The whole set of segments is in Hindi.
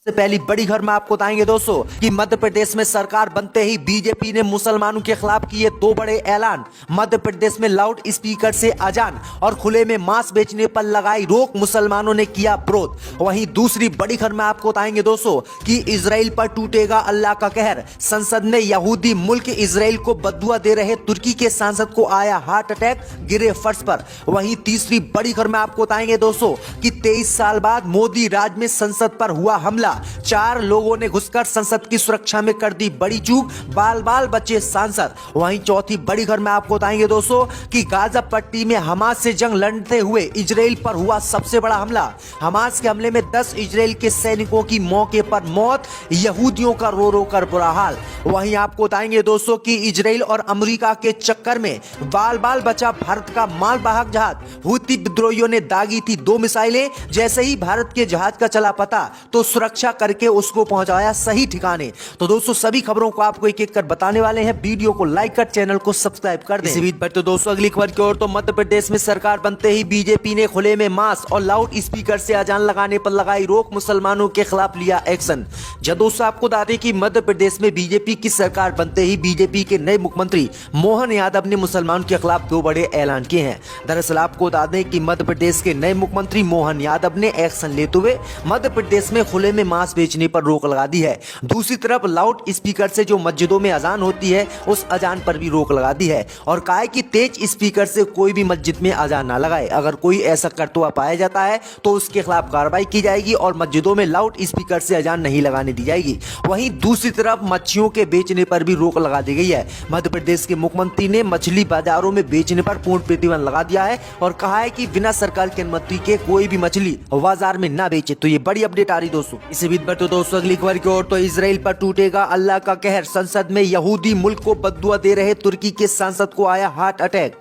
से पहली बड़ी खबर में आपको बताएंगे दोस्तों कि मध्य प्रदेश में सरकार बनते ही बीजेपी ने मुसलमानों के खिलाफ किए दो बड़े ऐलान। मध्य प्रदेश में लाउड स्पीकर से अजान और खुले में मांस बेचने पर लगाई रोक, मुसलमानों ने किया विरोध। वहीं दूसरी बड़ी खबर में आपको बताएंगे दोस्तों कि इजराइल पर टूटेगा अल्लाह का कहर। संसद में यहूदी मुल्क इजराइल को बदुआ दे रहे तुर्की के सांसद को आया हार्ट अटैक, गिरे फर्श पर। वहीं तीसरी बड़ी खबर में आपको बताएंगे दोस्तों कि 23 साल बाद मोदी राज में संसद पर हुआ हमला। 4 लोगों ने घुसकर संसद की सुरक्षा में कर दी बड़ी चूक, बाल बाल बचे सांसद। वहीं चौथी बड़ी खबर में आपको बताएंगे दोस्तों कि गाजा पट्टी में हमास से जंग लड़ते हुए इजराइल पर हुआ सबसे बड़ा हमला। हमास के हमले में 10 इजराइल के सैनिकों की मौके पर मौत, यहूदियों का रो रो कर बुरा हाल। वहीं आपको बताएंगे दोस्तों कि इजराइल और अमेरिका के चक्कर में बाल बाल बचा भारत का मालवाहक जहाज। हूती विद्रोहियों ने दागी थी 2 मिसाइलें, जैसे ही भारत के जहाज का चला पता तो सुरक्षा करके उसको पहुंचाया सही ठिकाने। तो दोस्तों सभी खबरों को आपको एक एक कर बताने वाले हैं। वीडियो को लाइक कर चैनल को सब्सक्राइब कर दें। इसी बीच पर तो दोस्तों अगली खबर की ओर तो मध्य प्रदेश में सरकार बनते ही बीजेपी ने खुले में मांस और लाउड स्पीकर से अजान लगाने पर लगाई रोक, मुसलमानों के खिलाफ लिया एक्शन। जब दोस्तों आपको बता दें कि मध्य प्रदेश में बीजेपी की सरकार बनते ही बीजेपी के नए मुख्यमंत्री मोहन यादव ने मुसलमानों के खिलाफ 2 बड़े ऐलान किए हैं। दरअसल आपको बता दें कि मध्य प्रदेश के नए मुख्यमंत्री मोहन यादव ने एक्शन लेते हुए मध्य प्रदेश में खुले में मांस बेचने पर रोक लगा दी है। दूसरी तरफ लाउड स्पीकर से जो मस्जिदों में अजान होती है उस अजान पर भी रोक लगा दी है और कहा है कि तेज स्पीकर से कोई भी मस्जिद में अजान ना लगाए। अगर कोई ऐसा करता हुआ पाया जाता है तो उसके खिलाफ कार्रवाई की जाएगी और मस्जिदों में लाउड स्पीकर से अजान नहीं लगाने दी जाएगी। वहीं दूसरी तरफ मच्छियों के बेचने पर भी रोक लगा दी गई है। मध्य प्रदेश के मुख्यमंत्री ने मछली बाजारों में बेचने पर पूर्ण प्रतिबंध लगा दिया है और कहा है कि बिना सरकार की अनुमति के कोई भी मछली बाजार में ना बेचे। तो ये बड़ी अपडेट आ रही दोस्तों। इसी बीच पर तो दोस्तों अगली खबर की ओर तो इजराइल पर टूटेगा अल्लाह का कहर। संसद में यहूदी मुल्क को बददुआ दे रहे तुर्की के सांसद को आया हार्ट अटैक।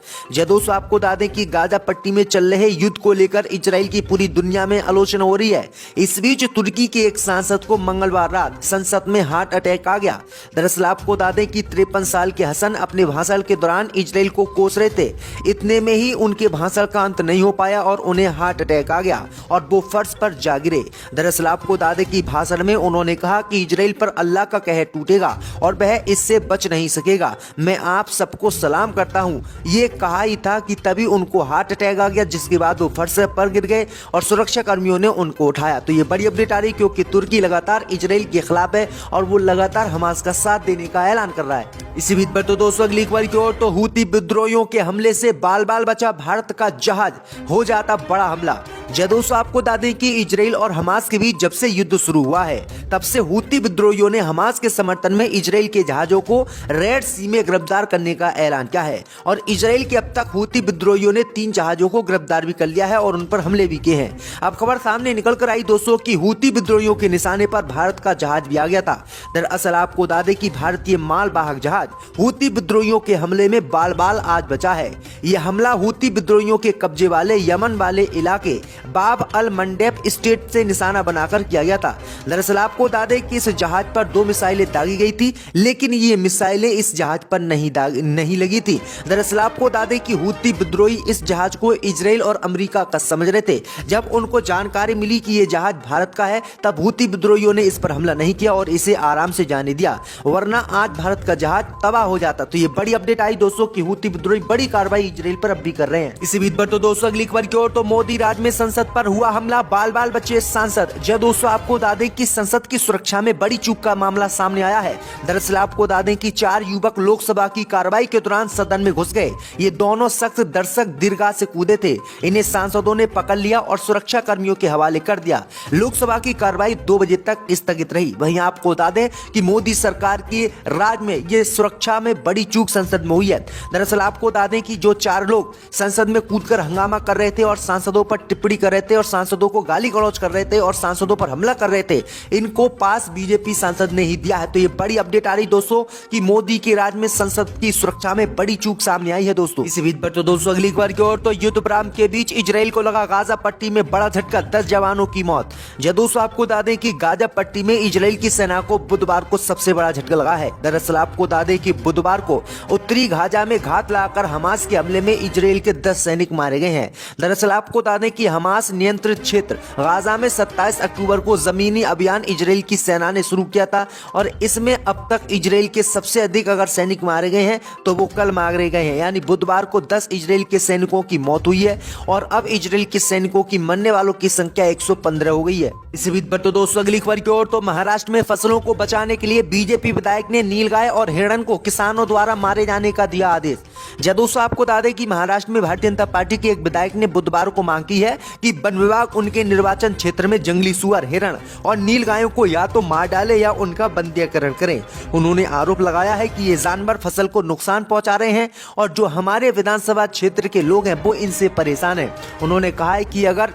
दोस्तों आपको बता दें कि गाजा पट्टी में चल रहे युद्ध को लेकर इजराइल की पूरी दुनिया में आलोचना हो रही है। इस बीच तुर्की के एक सांसद को मंगलवार रात संसद में हार्ट अटैक आ गया। दरअसल आपको बता दें कि 53 साल के हसन अपने भाषण के दौरान इजराइल को कोस रहे थे। इतने में ही उनके भाषण का अंत नहीं हो पाया और उन्हें हार्ट अटैक आ गया और वो फर्श पर जा गिरे। दरअसल आपको बता दें कि भाषण में उन्होंने कहा कि इजराइल पर अल्लाह का कहर टूटेगा और वह इससे बच नहीं सकेगा। मैं आप सबको सलाम करता हूं, ये कहा ही था कि तभी उनको हार्ट अटैक आ गया, जिसके बाद वो फर्श पर गिर गए और सुरक्षा कर्मियों ने उनको उठाया। तो ये बड़ी अपडेट आ रही क्योंकि तुर्की लगातार इजराइल के खिलाफ है और वो लगातार हमास का साथ देने का ऐलान कर रहा है। इसी बीच पर तो दोस्तों अगली खबर की ओर तो हूती विद्रोहियों के हमले से बाल बाल बचा भारत का जहाज, हो जाता बड़ा हमला। दोस्तों आपको बता दें कि इजराइल और हमास के बीच जब से युद्ध शुरू हुआ है तब से हूती विद्रोहियों ने हमास के समर्थन में इजराइल के जहाजों को रेड सी में गिरफ्तार करने का ऐलान किया है और इजराइल के अब तक हूती विद्रोहियों ने 3 जहाजों को गिरफ्तार भी कर लिया है और उन पर हमले भी किए हैं। अब खबर सामने निकल कर आई दोस्तों कि हूती विद्रोहियों के निशाने पर भारत का जहाज भी आ गया था। दरअसल आपको बता दें कि भारतीय मालवाहक जहाज हूती विद्रोहियों के हमले में बाल बाल आज बचा है। यह हमला हूती विद्रोहियों के कब्जे वाले यमन वाले इलाके बाब अल मंडेब स्टेट से निशाना बनाकर किया गया था। दरअसल आपको बता दें कि इस जहाज पर 2 मिसाइलें दागी गई थी, लेकिन ये मिसाइलें इस जहाज पर नहीं लगी थी। दरअसल आपको बता दें कि हूती विद्रोही इस जहाज को इजराइल और अमेरिका का समझ रहे थे। जब उनको जानकारी मिली कि ये जहाज भारत का है तब हूती विद्रोहियों ने इस पर हमला नहीं किया और इसे आराम से जाने दिया, वरना आज भारत का जहाज तबाह हो जाता। तो ये बड़ी अपडेट आई दोस्तों कि हूती विद्रोही बड़ी कार्रवाई इजराइल पर अब भी कर रहे हैं। इसी बीच पर तो दोस्तों अगली खबर की ओर तो मोदी राज में संसद पर हुआ हमला, बाल बाल बचे सांसद। दोस्तों आपको बता दें कि संसद की सुरक्षा में बड़ी चूक का मामला सामने आया है। दरअसल आपको बता दें कि 4 युवक लोकसभा की कार्रवाई के दौरान सदन में घुस गए। ये दोनों शख्स दर्शक दीर्घा से कूदे थे। इन्हें सांसदों ने पकड़ लिया और सुरक्षा कर्मियों के हवाले कर दिया। लोकसभा की कार्रवाई 2 बजे तक स्थगित रही। वहीं आपको बता दें कि मोदी सरकार के राज में ये सुरक्षा में बड़ी चूक संसद में हुई है। दरअसल आपको बता दें कि जो 4 लोग संसद में कूदकर हंगामा कर रहे थे और सांसदों पर टिप्पणी कर रहे थे और सांसदों को गाली गलौज कर रहे थे और सांसदों पर हमला कर रहे थे, इनको पास बीजेपी सांसद ने ही दिया है। तो ये बड़ी अपडेट आ रही दोस्तों कि मोदी के राज में संसद की सुरक्षा में बड़ी चूक सामने आई है दोस्तों। इसी बीच पर तो दोस्तों अगली खबर की ओर तो युद्ध विराम के बीच इजराइल को लगा गाजा पट्टी में बड़ा झटका, 10 जवानों की मौत। दोस्तों आपको बता दें कि गाजा पट्टी में इजराइल की सेना को बुधवार को सबसे बड़ा झटका लगा है। दरअसल आपको बता दें कि बुधवार को उत्तरी गाजा में घात लगाकर हमास के हमले में इजराइल के 10 सैनिक मारे गए हैं। दरअसल आपको बता दें कि हमास नियंत्रित क्षेत्र गाजा में 27 अक्टूबर को जमीनी अभियान इजराइल की सेना ने शुरू किया था और इसमें अब तक इजराइल के सबसे अधिक अगर सैनिक मारे गए हैं तो वो कल मारे गए हैं, यानी बुधवार को 10 इजराइल के सैनिकों की मौत हुई है और अब इजराइल के सैनिकों की मरने वालों की संख्या 115 हो गई है। इसी बीच पर तो दोस्तों अगली खबर की ओर, तो महाराष्ट्र में फसलों को बचाने के लिए बीजेपी विधायक ने नीलगाय और हिरण को किसानों द्वारा मारे जाने का दिया आदेश। दोस्तों आपको बता दें कि महाराष्ट्र में भारतीय जनता पार्टी के एक विधायक ने बुधवार को मांग की है कि वन विभाग उनके निर्वाचन क्षेत्र में जंगली सुअर, हिरण और नीलगायों को या तो मार डाले या उनका बंदीकरण करें। उन्होंने आरोप लगाया है कि ये जानवर फसल को नुकसान पहुंचा रहे हैं और जो हमारे विधानसभा क्षेत्र के लोग हैं वो इनसे परेशान हैं। उन्होंने कहा है कि अगर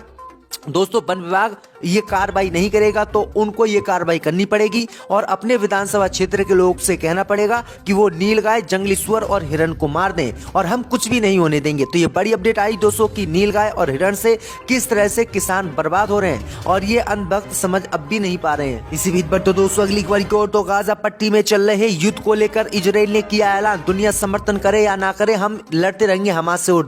दोस्तों वन विभाग ये कार्रवाई नहीं करेगा तो उनको ये कार्रवाई करनी पड़ेगी और अपने विधानसभा क्षेत्र के लोग से कहना पड़ेगा कि वो नीलगाय, जंगली सुअर और हिरण को मार दें और हम कुछ भी नहीं होने देंगे। तो ये बड़ी अपडेट आई दोस्तों कि नीलगाय और हिरण से किस तरह से किसान बर्बाद हो रहे हैं और ये अंधभक्त समझ अब भी नहीं पा रहे हैं। इसी बीच पर तो दोस्तों अगली खबर की ओर, तो गाजा पट्टी में चल रहे युद्ध को लेकर इजराइल ने किया ऐलान, दुनिया समर्थन करे या ना करे हम लड़ते रहेंगे हमास से उड़।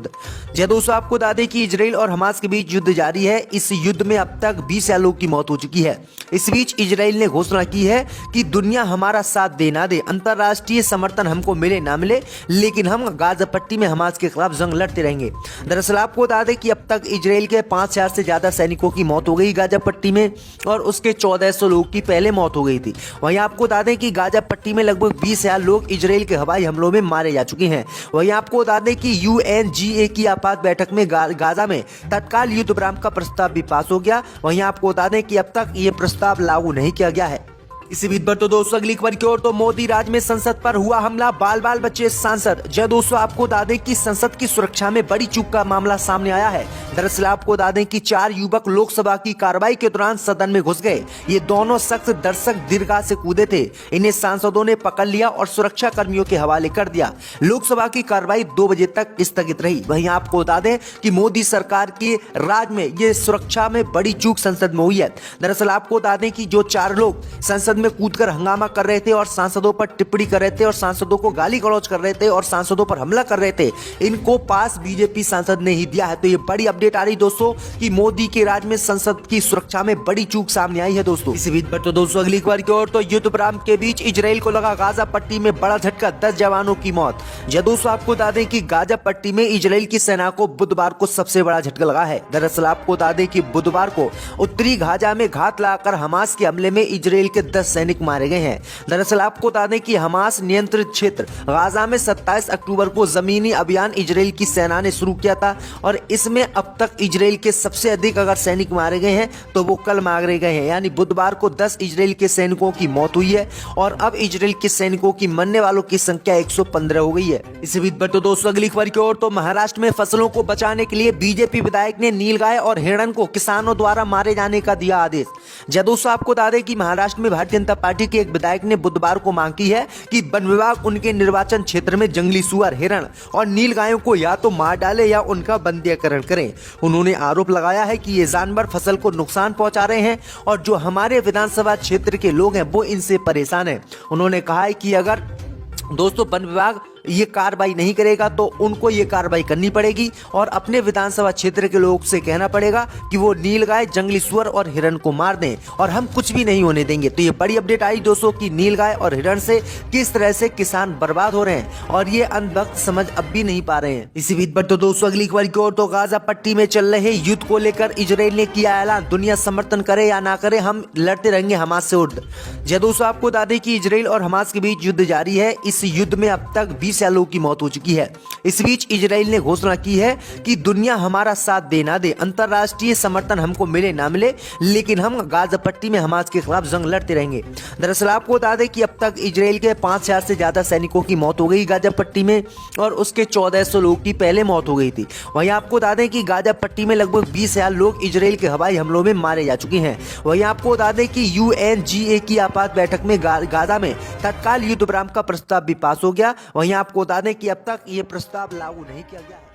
दोस्तों आपको बता दें कि इजराइल और हमास के बीच युद्ध जारी है। इस युद्ध में अब तक 20 लोगों की मौत हो चुकी है। इस बीच इजराइल ने घोषणा की है कि दुनिया हमारा साथ दे ना दे, अंतरराष्ट्रीय समर्थन हमको मिले ना मिले, लेकिन हम गाजा पट्टी में हमास के खिलाफ जंग लड़ते रहेंगे। दरअसल आपको बता दें कि अब तक इजराइल के 5000 से ज्यादा सैनिकों की मौत हो गई गाजा पट्टी में और उसके 1400 लोगों की पहले मौत हो गई थी। वहीं आपको बता दें कि गाजा पट्टी में लगभग 20,000 लोग इजराइल के हवाई हमलों में मारे जा चुके हैं। वहीं आपको बता दें कि UNGA की आपात बैठक में गाजा में तत्काल युद्ध विराम का प्रस्ताव भी पास हो गया। वहीं आपको बता दें कि अब तक ये प्रस्ताव लागू नहीं किया गया है। इसी बीच पर तो दोस्तों अगली खबर की ओर, तो मोदी राज में संसद पर हुआ हमला, बाल बच्चे सांसद। दोस्तों आपको बता दें कि संसद की सुरक्षा में बड़ी चूक का मामला सामने आया है। दरअसल आपको बता दें कि 4 युवक लोकसभा की कार्रवाई के दौरान सदन में घुस गए। ये दोनों शख्स दर्शक दीर्घा से कूदे थे। इन्हें सांसदों ने पकड़ लिया और सुरक्षा कर्मियों के हवाले कर दिया। लोकसभा की कार्रवाई 2 बजे तक स्थगित रही। वहीं आपको बता दें कि मोदी सरकार के राज में ये सुरक्षा में बड़ी चूक संसद में हुई है। दरअसल आपको बता दें कि जो 4 लोग संसद में कूदकर हंगामा कर रहे थे और सांसदों पर टिप्पणी कर रहे थे और सांसदों को गाली गलौज कर रहे थे और सांसदों पर हमला कर रहे थे, इनको पास बीजेपी सांसद ने ही दिया है। तो ये बड़ी अपडेट आ रही दोस्तों कि मोदी के राज में संसद की सुरक्षा में बड़ी चूक सामने आई है दोस्तों। इसी बीच पर तो दोस्तों अगली खबर की ओर, तो युद्ध विराम के बीच इजराइल को लगा गाजा पट्टी में बड़ा झटका, 10 जवानों की मौत। दोस्तों आपको बता दें कि गाजा पट्टी में इजराइल की सेना को बुधवार को सबसे बड़ा झटका लगा है। दरअसल आपको बता दें कि बुधवार को उत्तरी गाजा में घात लगाकर हमास के हमले में इजराइल के 10 सैनिक मारे गए हैं। दरअसल आपको बता दें कि हमास नियंत्रित क्षेत्र गाजा में 27 अक्टूबर को जमीनी अभियान इजराइल की सेना ने शुरू किया था और इसमें अब तक इजराइल के सबसे अधिक अगर सैनिक मारे गए हैं तो वो कल मारे गए हैं, यानी बुधवार को 10 इजराइल के सैनिकों की मौत हुई है और अब इजराइल के सैनिकों की मरने वालों की संख्या 115 हो गई है। इसी बीच पर तो दोस्तों अगली खबर की ओर, तो महाराष्ट्र में फसलों को बचाने के लिए बीजेपी विधायक ने नीलगाय और हिरण को किसानों द्वारा मारे जाने का दिया आदेश। दोस्तों आपको बता दें कि महाराष्ट्र में भारतीय जनता पार्टी के एक विधायक ने बुधवार को मांग की है कि वन विभाग उनके निर्वाचन क्षेत्र में जंगली सुअर, हिरण और नीलगायों को या तो मार डाले या उनका बंदीकरण करें। उन्होंने आरोप लगाया है कि ये जानवर फसल को नुकसान पहुंचा रहे हैं और जो हमारे विधानसभा क्षेत्र के लोग हैं वो इनसे परेशान हैं। उन्होंने कहा है कि अगर दोस्तों वन विभाग ये कार्रवाई नहीं करेगा तो उनको ये कार्रवाई करनी पड़ेगी और अपने विधानसभा क्षेत्र के लोग से कहना पड़ेगा कि वो नीलगाय, जंगली सुअर और हिरण को मार दें और हम कुछ भी नहीं होने देंगे। तो ये बड़ी अपडेट आई दोस्तों कि नीलगाय और हिरण से किस तरह से किसान बर्बाद हो रहे हैं और ये अंधभक्त समझ अब भी नहीं पा रहे हैं। इसी बीच पर तो दोस्तों अगली खबर की ओर, तो गाजा पट्टी में चल रहे युद्ध को लेकर इजराइल ने किया ऐलान, दुनिया समर्थन करे या ना करे हम लड़ते रहेंगे हमास से उड़। दोस्तों आपको बता दें कि इजराइल और हमास के बीच युद्ध जारी है। इस युद्ध में अब तक 20 लोगों की मौत हो चुकी है। इस बीच इजराइल ने घोषणा की है कि दुनिया हमारा साथ दे ना दे, अंतरराष्ट्रीय समर्थन हमको मिले ना मिले, लेकिन हम गाजा पट्टी में हमास के खिलाफ जंग लड़ते रहेंगे। दरअसल आपको बता दें कि अब तक इजराइल के 5000 से ज्यादा सैनिकों की मौत हो गई गाजा पट्टी में और उसके 1400 लोगों की पहले मौत हो गई थी। वहीं आपको बता दें कि गाजा पट्टी में लगभग 20,000 लोग इजराइल के हवाई हमलों में मारे जा चुके हैं। वहीं आपको बता दें कि UNGA की आपात बैठक में गाजा में तत्काल युद्ध विराम का प्रस्ताव भी पास हो गया। वहीं आपको बता दें कि अब तक ये प्रस्ताव लागू नहीं किया गया है।